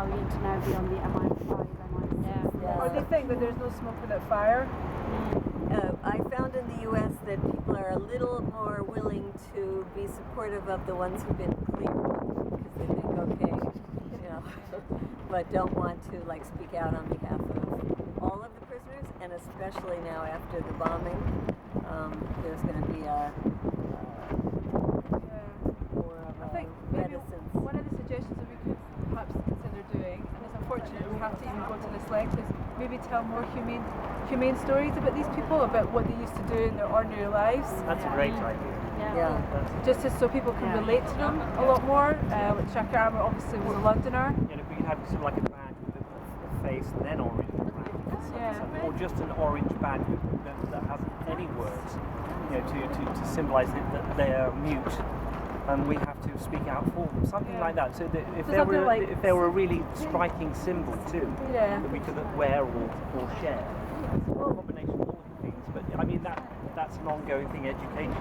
are going to now be on the MI5, MI6. Yeah. Or they think that there's no smoke without fire. I found in the U.S. that people are a little more willing to be supportive of the ones who've been cleared because they think, okay, but don't want to like speak out on behalf of all of the prisoners, and especially now after the bombing, there's going to be more of a reticence. One of the suggestions that we could perhaps consider doing, and it's unfortunate we have to even go to this length, is maybe tell more humane stories about these people, about what they used to do in their ordinary lives. That's a great idea. Yeah. Just so people can relate to them a lot more. Shaka Armour obviously was a Londoner. If we could have sort of like a badge with a face and then orange around, or just an orange badge that hasn't any words, to symbolise that they are mute, and we have to speak out for them, something like that. So that if there were a really striking symbol too, that we could wear or share, a combination of all of the things. But I mean that's an ongoing thing, education.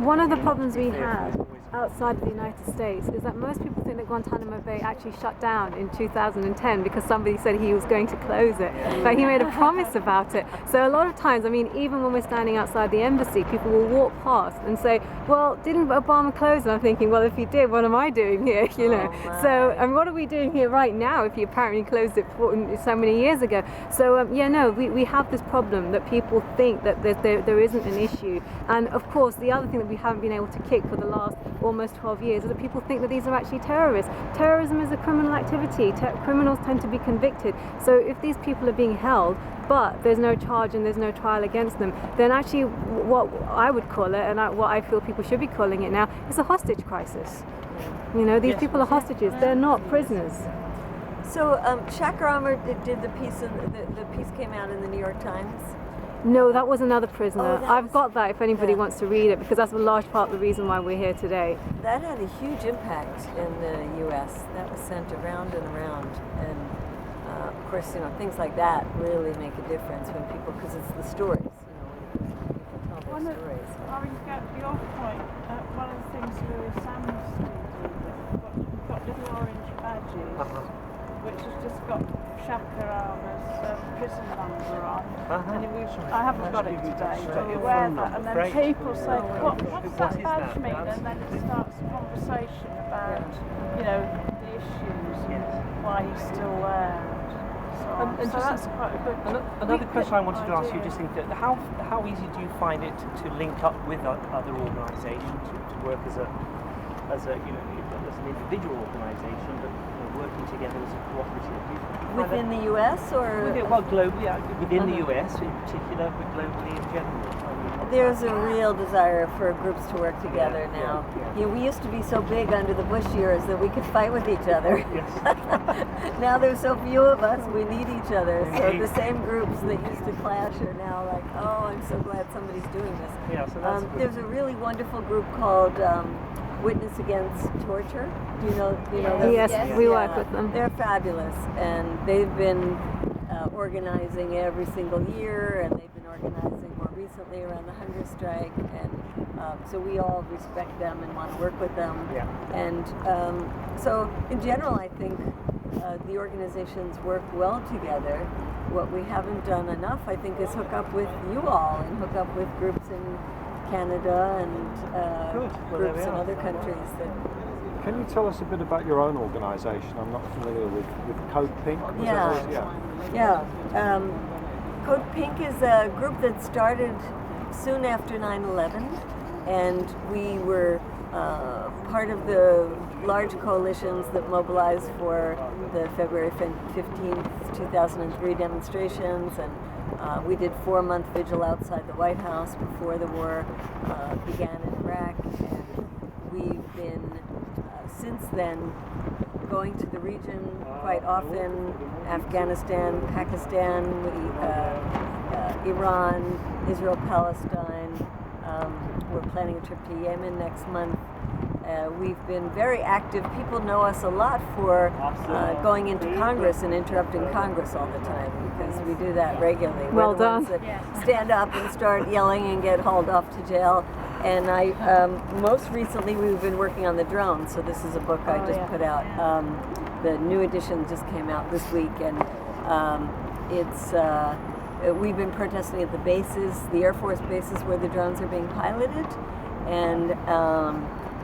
One of the problems we have outside of the United States is that most people think that Guantánamo Bay actually shut down in 2010 because somebody said he was going to close it, but he made a promise about it. So a lot of times, I mean, even when we're standing outside the embassy, people will walk past and say, well, didn't Obama close? And I'm thinking, well, if he did, what am I doing here, So, and what are we doing here right now if he apparently closed it so many years ago? So, we have this problem that people think that there isn't an issue. And of course, the other thing that we haven't been able to kick for the last almost 12 years is that people think that these are actually terrorists. Terrorism is a criminal activity. Criminals tend to be convicted. So if these people are being held, but there's no charge and there's no trial against them, then actually what I would call it, and what I feel people should be calling it now, is a hostage crisis. These people are hostages. They're not prisoners. So Shaka Armour did the piece, the piece came out in the New York Times. No, that was another prisoner. I've got that if anybody Yeah. wants to read it, because that's a large part of the reason why we're here today. That had a huge impact in the U.S. That was sent around and around, and of course, things like that really make a difference when people, because it's the stories, when people tell their stories. Having to get the off point, one of the things Sam's do, we've got little orange badges, which has just got Shaka Armour's prison number on. And I haven't got it today, but you wear that, and then people say, what's that badge mean? And then it starts a conversation about, the issues and why he's still there. So that's quite a good. Another question I wanted to ask you, just think that how easy do you find it to link up with other organisations, to work as an individual organisation, but working together as a cooperative? Within the U.S. or? Globally, within the U.S. in particular, but globally in general. There's a real desire for groups to work together now. We used to be so big under the Bush years that we could fight with each other. Yes. Now there's so few of us, we need each other. So the same groups that used to clash are now like, oh, I'm so glad somebody's doing this. Yeah, so that's there's a really wonderful group called Witness Against Torture. Do you know them? Yes, we work with them. They're fabulous, and they've been organizing every single year, and they've been organizing more recently around the hunger strike, and so we all respect them and want to work with them. Yeah. And so in general, I think the organizations work well together. What we haven't done enough, I think, is hook up with you all and hook up with groups in Canada and groups in other countries. Can you tell us a bit about your own organisation? I'm not familiar with Code Pink. Code Pink is a group that started soon after 9/11, and we were part of the large coalitions that mobilized for the February 15th, 2003 demonstrations, and we did 4-month vigil outside the White House before the war began in Iraq, and we've been since then going to the region quite often: Afghanistan, Pakistan, Iran, Israel, Palestine. We're planning a trip to Yemen next month. We've been very active. People know us a lot for going into Congress and interrupting Congress all the time, because we do that regularly. Well We're the done. ones that stand up and start yelling and get hauled off to jail. And most recently we've been working on the drone, so this is a book I just put out. the new edition just came out this week, and we've been protesting at the bases, the Air Force bases where the drones are being piloted, and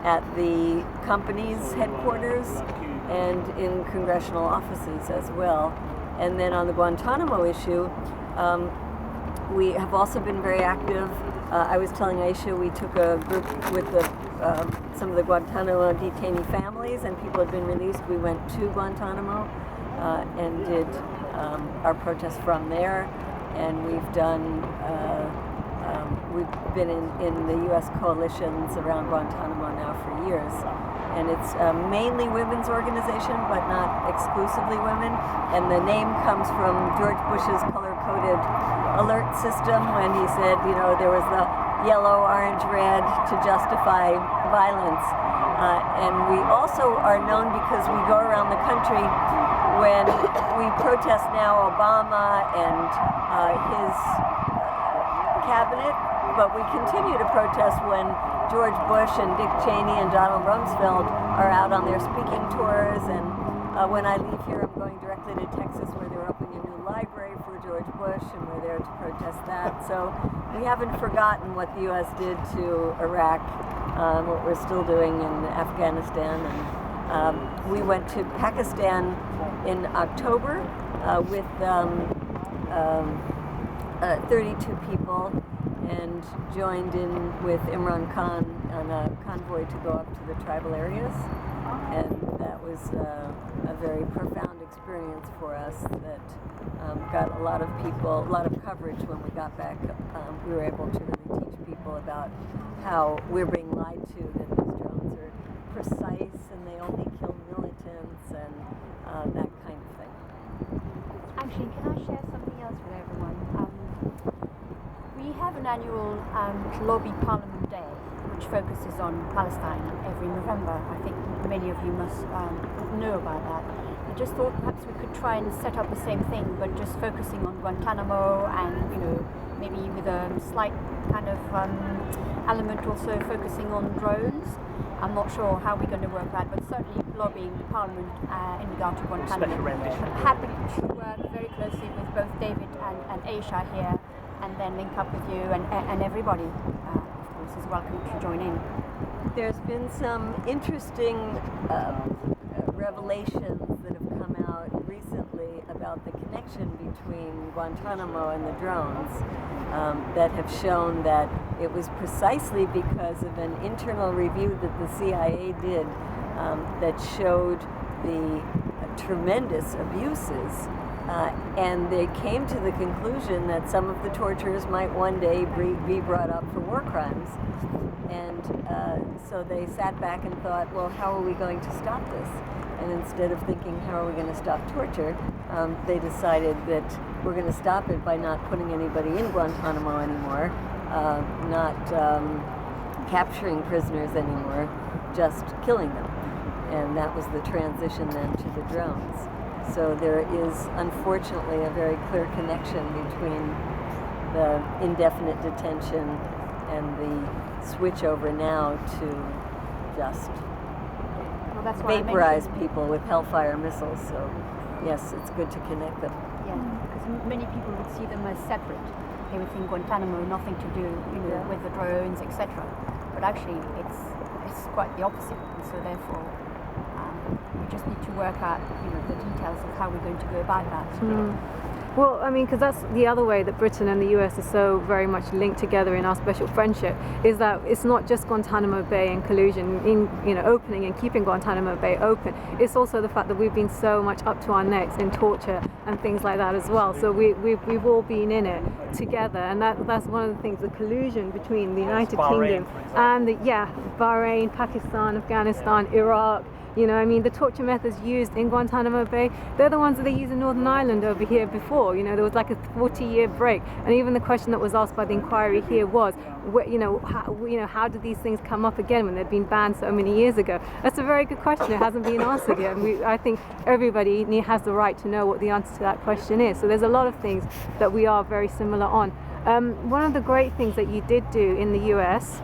at the company's headquarters, and in congressional offices as well. And then on the Guantanamo issue, we have also been very active. I was telling Aisha we took a group with some of the Guantanamo detainee families, and people had been released. We went to Guantanamo and did our protest from there. And we've done, we've been in the U.S. coalitions around Guantanamo now for years. And it's mainly women's organization, but not exclusively women. And the name comes from George Bush's color-coded alert system when he said, you know, there was the yellow, orange, red to justify violence. And we also are known because we go around the country when we protest now Obama and his cabinet, but we continue to protest when George Bush and Dick Cheney and Donald Rumsfeld are out on their speaking tours, and when I leave here I'm going directly to Texas where they're opening a new library for George Bush, and we're there to protest that. So we haven't forgotten what the U.S. did to Iraq, what we're still doing in Afghanistan, and we went to Pakistan in October with 32 people, and joined in with Imran Khan on a convoy to go up to the tribal areas, and that was a very profound experience for us that got a lot of coverage when we got back. We were able to really teach people about how we're being lied to, that these drones are precise and they only kill militants and that kind of thing. Actually, can I share something else with everyone? We have an annual Lobby Parliament Day, which focuses on Palestine every November. I think many of you must know about that. I just thought perhaps we could try and set up the same thing, but just focusing on Guantanamo, and maybe with a slight kind of element also focusing on drones. I'm not sure how we're going to work that, but certainly lobbying Parliament in regard to Guantanamo. I'm happy to work very closely with both David and Aisha here, and then link up with you, and everybody, of course, is welcome to join in. There's been some interesting revelations that have come out recently about the connection between Guantanamo and the drones that have shown that it was precisely because of an internal review that the CIA did that showed the tremendous abuses. And they came to the conclusion that some of the torturers might one day be brought up for war crimes. And so they sat back and thought, well, how are we going to stop this? And instead of thinking, how are we going to stop torture, they decided that we're going to stop it by not putting anybody in Guantanamo anymore, not capturing prisoners anymore, just killing them. And that was the transition then to the drones. So there is, unfortunately, a very clear connection between the indefinite detention and the switch over now to just vaporize people with Hellfire missiles. So, yes, it's good to connect them. Yeah, because many people would see them as separate. They would think Guantanamo nothing to do, with the drones, etc. But actually, it's quite the opposite. And so therefore, we just need to work out, the details of how we're going to go about that. Well, I mean, because that's the other way that Britain and the US are so very much linked together in our special friendship, is that it's not just Guantanamo Bay and collusion in, opening and keeping Guantanamo Bay open. It's also the fact that we've been so much up to our necks in torture and things like that as well. So we've all been in it together, and that's one of the things, the collusion between the United Kingdom and Bahrain, Pakistan, Afghanistan, Iraq. The torture methods used in Guantanamo Bay, they're the ones that they use in Northern Ireland over here before. There was like a 40-year break. And even the question that was asked by the inquiry here was, how did these things come up again when they'd been banned so many years ago? That's a very good question. It hasn't been answered yet. And I think everybody has the right to know what the answer to that question is. So there's a lot of things that we are very similar on. One of the great things that you did do in the US